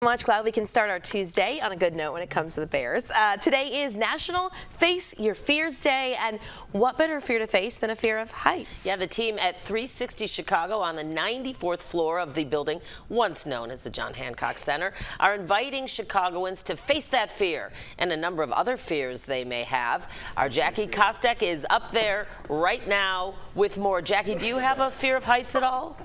Much glad we can start our Tuesday on a good note when it comes to the Bears. Today is National Face Your Fears Day, and what better fear to face than a fear of heights? Yeah, the team at 360 Chicago on the 94th floor of the building, once known as the John Hancock Center, are inviting Chicagoans to face that fear and a number of other fears they may have. Our Jackie Kostek is up there right now with more. Jackie, do you have a fear of heights at all?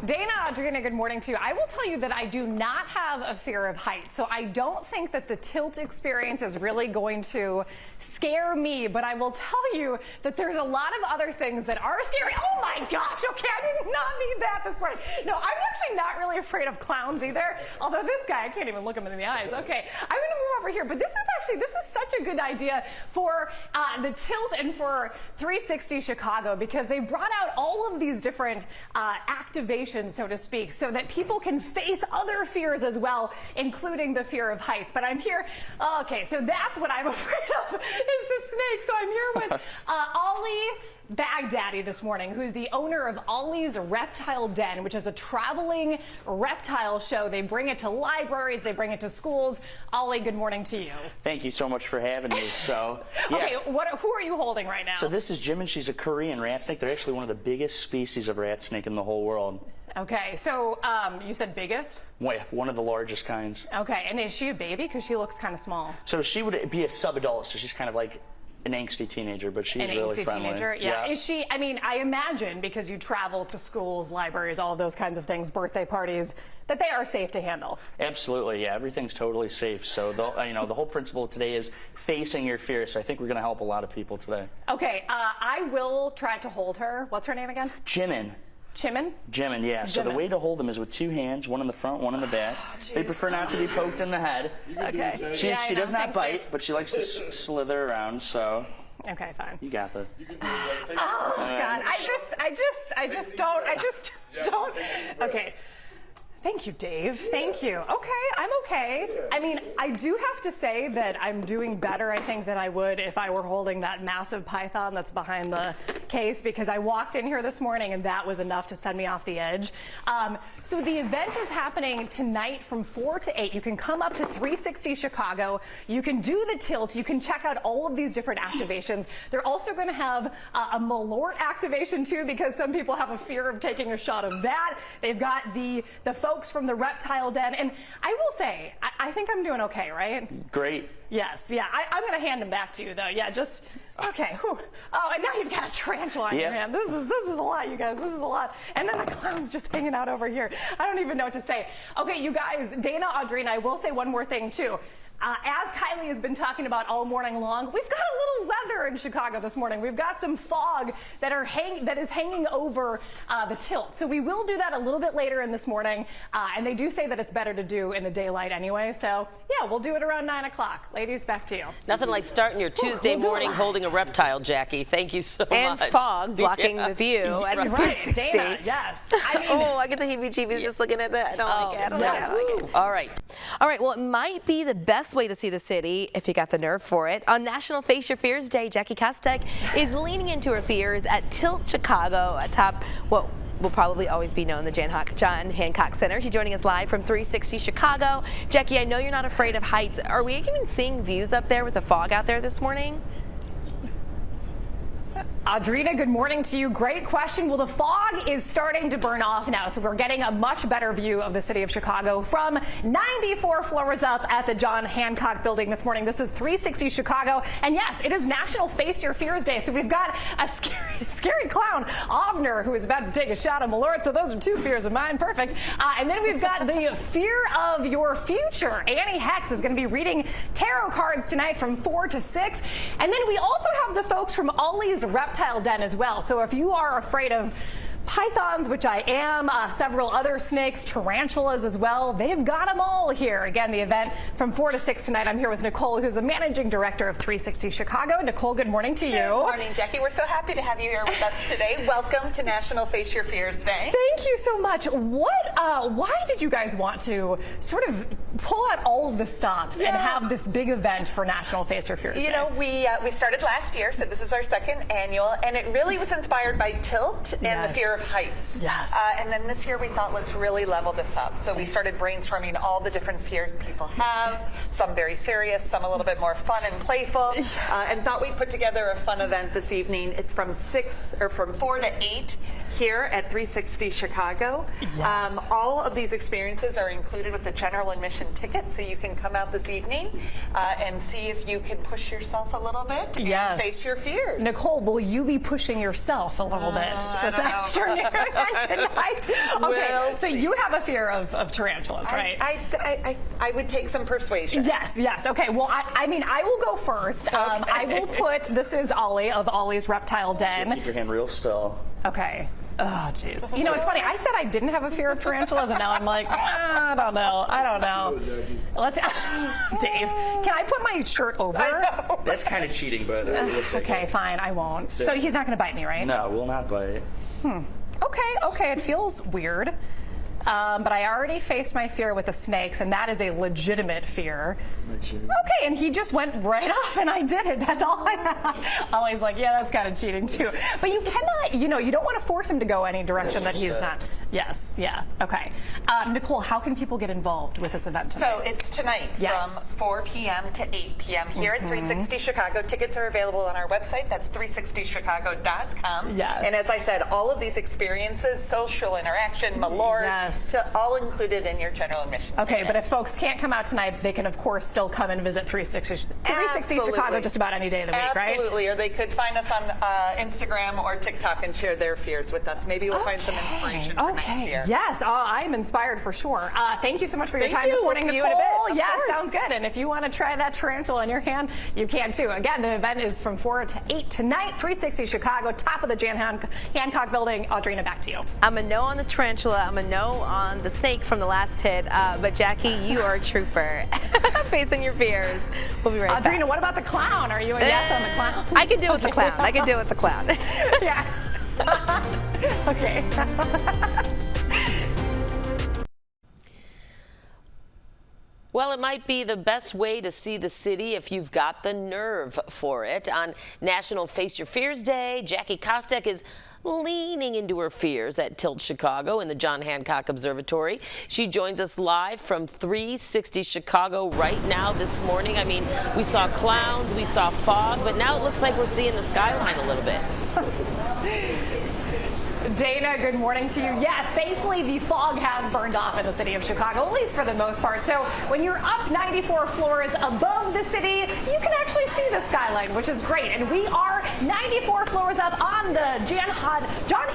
Dana, Audrina, good morning to you. I will tell you that I do not have a fear of heights, so I don't think that the tilt experience is really going to scare me, but I will tell you that there's a lot of other things that are scary. Oh my gosh, okay, I did not need that this morning. No, I'm actually not really afraid of clowns either, although this guy, I can't even look him in the eyes. Okay, I'm gonna move over here, but this is such a good idea for the tilt and for 360 Chicago, because they brought out all of these different activations, so to speak, so that people can face other fears as well, including the fear of heights. But I'm here, okay, so that's what I'm afraid of, is the snake. So I'm here with Ollie Baghdaddy this morning, who's the owner of Ollie's Reptile Den, which is a traveling reptile show. They bring it to libraries, they bring it to schools. Ollie, good morning to you. Thank you so much for having me. So, yeah. Okay, who are you holding right now? So this is Jimin. She's a Korean rat snake. They're actually one of the biggest species of rat snake in the whole world. Okay, so you said biggest? One of the largest kinds. Okay, and is she a baby? Because she looks kind of small. So she would be a sub-adult, so she's kind of like an angsty teenager, but she's really friendly. Teenager, yeah. Is she, I mean, I imagine, because you travel to schools, libraries, all of those kinds of things, birthday parties, that they are safe to handle. Absolutely, yeah. Everything's totally safe. So, the whole principle today is facing your fears. So I think we're going to help a lot of people today. Okay, I will try to hold her. What's her name again? Jimin. Jimin? Jimin, yeah. So the way to hold them is with two hands, one in the front, one in the back. They prefer not to be poked in the head. Okay. She does not bite, but she likes to slither around, so. Okay, fine. You got the. Oh, God. I just don't. Okay. Thank you, Dave. Thank you. Okay, I'm okay. I mean, I do have to say that I'm doing better, I think, than I would if I were holding that massive python that's behind the case, because I walked in here this morning and that was enough to send me off the edge. So the event is happening tonight from 4 to 8. You can come up to 360 Chicago. You can do the tilt. You can check out all of these different activations. They're also going to have a Malort activation too, because some people have a fear of taking a shot of that. They've got the folks from the Reptile Den, and I will say, I think I'm doing okay, right? Great. Yes, yeah. I'm going to hand them back to you, though. Yeah, just, okay. Whew. Oh, and now you've got a tarantula on your hand. This is a lot, you guys. This is a lot. And then the clown's just hanging out over here. I don't even know what to say. Okay, you guys, Dana, Audrina, I will say one more thing, too. As Kylie has been talking about all morning long, we've got a little weather in Chicago this morning. We've got some fog that is hanging over the tilt. So we will do that a little bit later in this morning. And they do say that it's better to do in the daylight anyway. So yeah, we'll do it around 9 o'clock. Ladies, back to you. Nothing like starting your Tuesday morning holding a reptile, Jackie. Thank you so much. And fog blocking the view at 360. Dana, yes. I mean, I get the heebie-jeebies just looking at that. I don't like it. I don't like it. All right. All right, well, it might be the best way to see the city if you got the nerve for it. On National Face Your Fears Day, Jackie Kostek is leaning into her fears at Tilt Chicago atop what will probably always be known the John Hancock Center. She's joining us live from 360 Chicago. Jackie, I know you're not afraid of heights. Are we even seeing views up there with the fog out there this morning? Audrina, good morning to you. Great question. Well, the fog is starting to burn off now, so we're getting a much better view of the city of Chicago from 94 floors up at the John Hancock building this morning. This is 360 Chicago, and yes, it is National Face Your Fears Day, so we've got a scary clown, Avner, who is about to take a shot of Malort, so those are two fears of mine. Perfect. And then we've got the fear of your future. Annie Hex is going to be reading tarot cards tonight from 4 to 6, and then we also have the folks from Ollie's Reptile Den as well. So if you are afraid of pythons, which I am, several other snakes, tarantulas as well. They've got them all here. Again, the event from 4 to 6 tonight. I'm here with Nicole, who's the managing director of 360 Chicago. Nicole, good morning to you. Good morning, Jackie. We're so happy to have you here with us today. Welcome to National Face Your Fears Day. Thank you so much. Why did you guys want to sort of pull out all of the stops and have this big event for National Face Your Fears Day? You know, we started last year, so this is our second annual, and it really was inspired by tilt and the fear fear of heights. Yes. And then this year we thought, let's really level this up. So we started brainstorming all the different fears people have, some very serious, some a little bit more fun and playful, and thought we'd put together a fun event this evening. It's from 4 to 8 here at 360 Chicago. Yes. All of these experiences are included with the general admission ticket, so you can come out this evening and see if you can push yourself a little bit and face your fears. Nicole, will you be pushing yourself a little bit this afternoon and tonight? Okay, so you have a fear of tarantulas, right? I would take some persuasion. Yes. Okay, well, I mean, I will go first. Okay. I will put, this is Ollie of Ollie's Reptile Den. Keep your hand real still. Okay. Oh, jeez. You know, it's funny. I said I didn't have a fear of tarantulas, and now I'm like, I don't know. Let's, Dave, can I put my shirt over? That's kind of cheating, but Okay, fine. I won't. So he's not going to bite me, right? No, we'll not bite. Okay. It feels weird. But I already faced my fear with the snakes, and that is a legitimate fear. Okay, and he just went right off, and I did it. That's all I have. Ollie's like, yeah, that's kind of cheating, too. But you cannot, you don't want to force him to go any direction that he's not. Yes, yeah, okay. Nicole, how can people get involved with this event tonight? So it's tonight from 4 p.m. to 8 p.m. here at 360 Chicago. Tickets are available on our website. That's 360chicago.com. Yes. And as I said, all of these experiences, social interaction, malort, all included in your general admission. Okay, but if folks can't come out tonight, they can, of course, still come and visit 360 Chicago just about any day of the week, right? Absolutely, or they could find us on Instagram or TikTok and share their fears with us. Maybe we'll find some inspiration for next year. Yes, I'm inspired for sure. Thank you so much for your time this morning, We'll see Nicole. you in a bit, Yes, course. sounds good. And if you want to try that tarantula in your hand, you can too. Again, the event is from 4 to 8 tonight, 360 Chicago, top of the John Hancock building. Audrina, back to you. I'm a no on the tarantula. I'm a no on the snake from the last hit. But Jackie, you are a trooper. Facing your fears. We'll be right back. Audrina, what about the clown? Are you a yes on the clown? I can deal with the clown. I can deal with the clown. Yeah. Okay. Well, it might be the best way to see the city if you've got the nerve for it. On National Face Your Fears Day, Jackie Kostek is leaning into her fears at Tilt Chicago in the John Hancock Observatory. She joins us live from 360 Chicago right now this morning. I mean, we saw clouds, we saw fog, but now it looks like we're seeing the skyline a little bit. Dana, good morning to you. Yes, thankfully the fog has burned off in the city of Chicago, at least for the most part. So when you're up 94 floors above the city, you can actually see the skyline, which is great. And we are 94 floors up on the John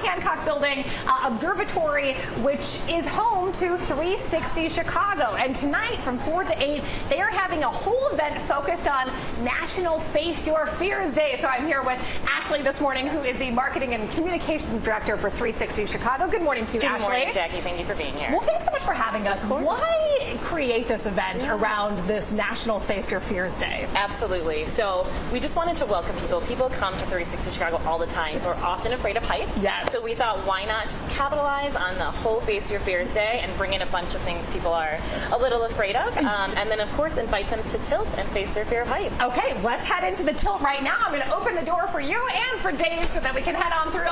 Hancock Building Observatory, which is home to 360 Chicago. And tonight from 4 to 8, they are having a whole event focused on National Face Your Fears Day. So I'm here with Ashley this morning, who is the Marketing and Communications Director for 360 Chicago. Good morning to you, Ashley. Good morning, Jackie. Thank you for being here. Well, thanks so much for having us. Why create this event around this National Face Your Fears Day? Absolutely. So we just wanted to welcome people. People come to 360 Chicago all the time. We're often afraid of heights. Yes. So we thought, why not just capitalize on the whole Face Your Fears Day and bring in a bunch of things people are a little afraid of, and then of course invite them to Tilt and face their fear of heights. Okay, let's head into the Tilt right now. I'm going to open the door for you and for Dave so that we can head on through.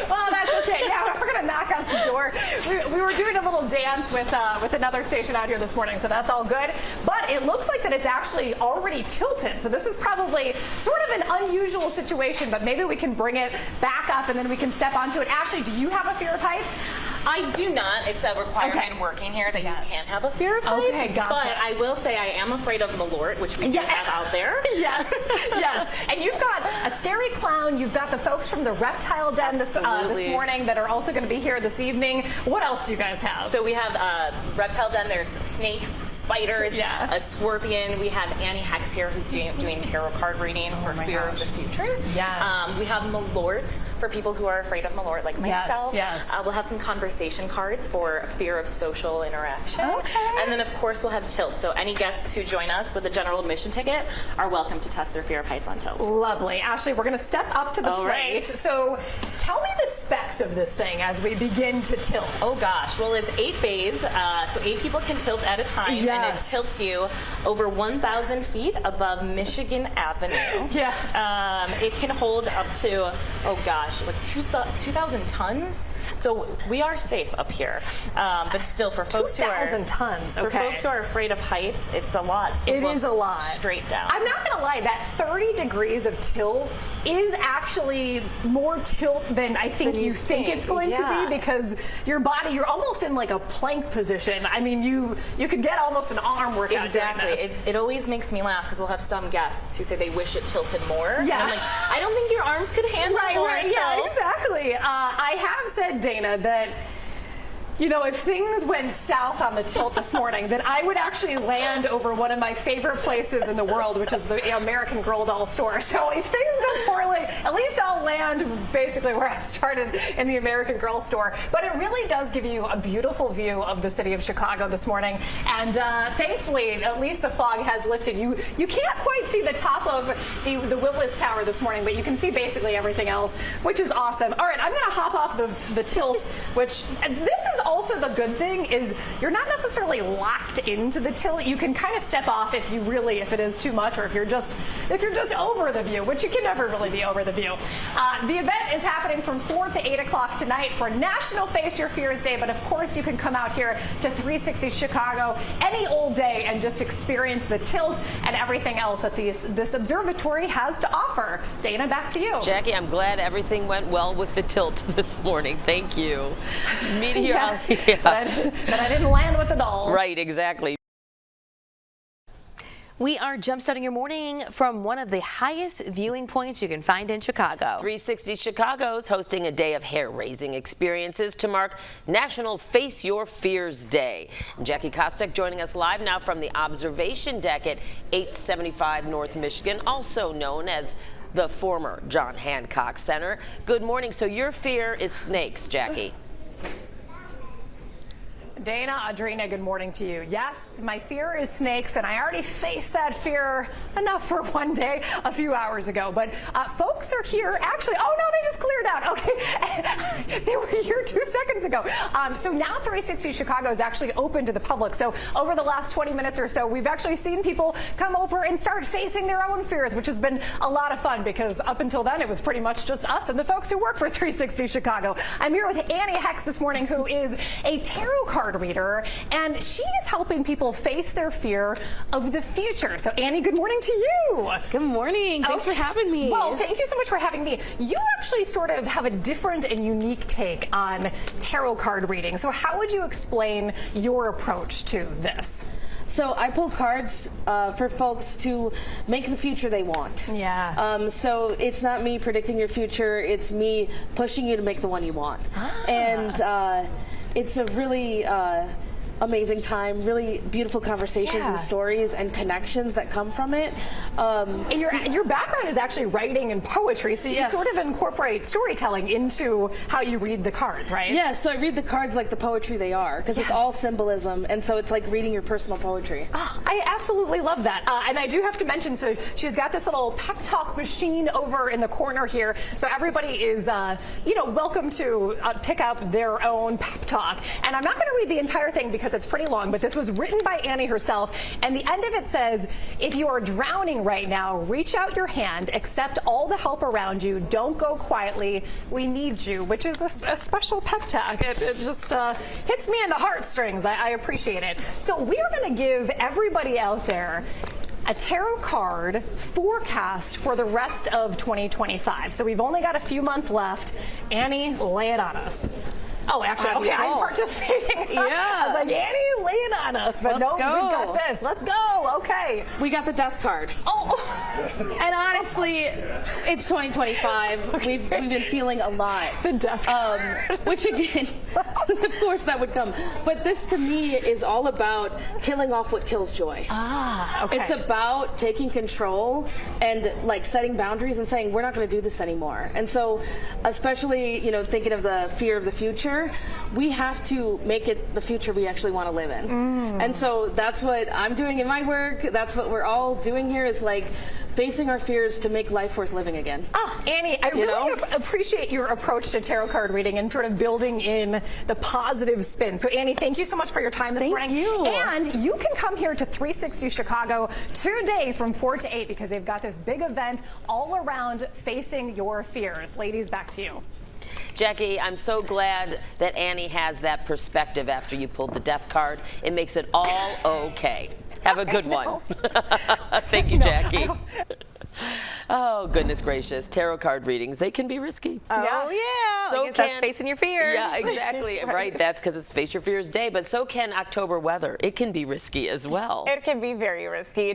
Well, that's okay. Yeah, we're gonna knock on the door. We were doing a little dance with another station out here this morning, so that's all good. But it looks like that it's actually already tilted. So this is probably sort of an unusual situation, but maybe we can bring it back up and then we can step onto it. Ashley, do you have a fear of heights? I do not. It's a requirement working here that you can't have a fear of heights. Okay, gotcha. But I will say I am afraid of malort, which we do have out there. Yes, yes. And you've got a scary clown. You've got the folks from the Reptile Den this morning that are also going to be here this evening. What else do you guys have? So we have Reptile Den. There's snakes, spiders, a scorpion. We have Annie Hex here who's doing tarot card readings for fear of the future. Yes. We have malort for people who are afraid of malort, like myself. Yes. We'll have some conversation cards for fear of social interaction. Okay. And then of course we'll have Tilt. So any guests who join us with a general admission ticket are welcome to test their fear of heights on Tilt. Lovely. Ashley, we're going to step up to the plate. So tell me the specs of this thing as we begin to tilt. Oh gosh. Well, it's 8 bays, so 8 people can tilt at a time. and it tilts you over 1,000 feet above Michigan Avenue. Yes. It can hold up to, oh gosh, like 2,000 tons. So we are safe up here, but still, for folks who are 2,000 tons. for folks who are afraid of heights, it's a lot. To It look is a lot. straight down. I'm not gonna lie, that 30 degrees of tilt is actually more tilt than I think you think it's going to be, because your body, you're almost in like a plank position. I mean, you could get almost an arm workout. Exactly. Doing this. It always makes me laugh because we'll have some guests who say they wish it tilted more. Yeah. And I'm like, I don't think your arms could handle more tilt. Yeah, exactly. I have said, Dana, that you know, if things went south on the tilt this morning, then I would actually land over one of my favorite places in the world, which is the American Girl doll store. So if things go poorly, at least I'll land basically where I started, in the American Girl store. But it really does give you a beautiful view of the city of Chicago this morning. And thankfully, at least the fog has lifted. You can't quite see the top of the Willis Tower this morning, but you can see basically everything else, which is awesome. All right, I'm going to hop off the tilt, which this is also the good thing, is you're not necessarily locked into the tilt. You can kind of step off if it is too much, or if you're just over the view, which you can never really be over the view. The event is happening from 4 to 8 o'clock tonight for National Face Your Fears Day, but of course you can come out here to 360 Chicago any old day and just experience the tilt and everything else that this observatory has to offer. Dana, back to you. Jackie, I'm glad everything went well with the tilt this morning. Thank you. Yes, but I didn't land with the dolls. Right, exactly. We are jumpstarting your morning from one of the highest viewing points you can find in Chicago. 360 Chicago's hosting a day of hair-raising experiences to mark National Face Your Fears Day. Jackie Kostek joining us live now from the observation deck at 875 North Michigan, also known as the former John Hancock Center. Good morning. So your fear is snakes, Jackie. Dana, Audrina, good morning to you. Yes, my fear is snakes, and I already faced that fear enough for one day a few hours ago. But folks are here. Actually, oh no, they just cleared out. Okay, they were here 2 seconds ago. So now 360 Chicago is actually open to the public. So over the last 20 minutes or so, we've actually seen people come over and start facing their own fears, which has been a lot of fun, because up until then, it was pretty much just us and the folks who work for 360 Chicago. I'm here with Annie Hex this morning, who is a tarot card reader, and she is helping people face their fear of the future. So Annie, good morning to you. Good morning. Thanks for having me. Well, thank you so much for having me. You actually sort of have a different and unique take on tarot card reading. So how would you explain your approach to this? So I pull cards for folks to make the future they want. Yeah. So it's not me predicting your future. It's me pushing you to make the one you want. And it's a really amazing time, really beautiful conversations and stories and connections that come from it. And your background is actually writing and poetry, so you sort of incorporate storytelling into how you read the cards, right? Yeah, so I read the cards like the poetry they are, because it's all symbolism, and so it's like reading your personal poetry. Oh, I absolutely love that. And I do have to mention, so she's got this little pep talk machine over in the corner here, so everybody is, welcome to pick up their own pep talk. And I'm not going to read the entire thing because it's pretty long, but this was written by Annie herself, and the end of it says, if you are drowning right now, reach out your hand, accept all the help around you, don't go quietly, we need you, which is a special pep talk. It just hits me in the heartstrings. I appreciate it. So we are going to give everybody out there a tarot card forecast for the rest of 2025. So we've only got a few months left. Annie, lay it on us. Oh, actually, okay, I'm participating. Yeah. I was like, Annie, lay it on us. But no, we've got this. Let's go. Okay. We got the death card. Oh. And honestly, it's 2025. Okay. We've been feeling a lot. The death card. Which again, of course that would come. But this to me is all about killing off what kills joy. Ah, okay. It's about taking control and like setting boundaries and saying, we're not going to do this anymore. And so, especially, thinking of the fear of the future, we have to make it the future we actually want to live in. And so that's what I'm doing in my work. That's what we're all doing here, is like facing our fears to make life worth living again. Oh, Annie, I really appreciate your approach to tarot card reading and sort of building in the positive spin. So Annie, thank you so much for your time this morning. Thank you. And you can come here to 360 Chicago today from 4 to 8 because they've got this big event all around facing your fears. Ladies, back to you. Jackie, I'm so glad that Annie has that perspective after you pulled the death card. It makes it all okay. Have a good one. Thank you, Jackie. Oh, goodness gracious. Tarot card readings, they can be risky. Oh, yeah. So Like that's facing your fears. Yeah, exactly. Right. That's because it's Face Your Fears Day. But so can October weather. It can be risky as well. It can be very risky.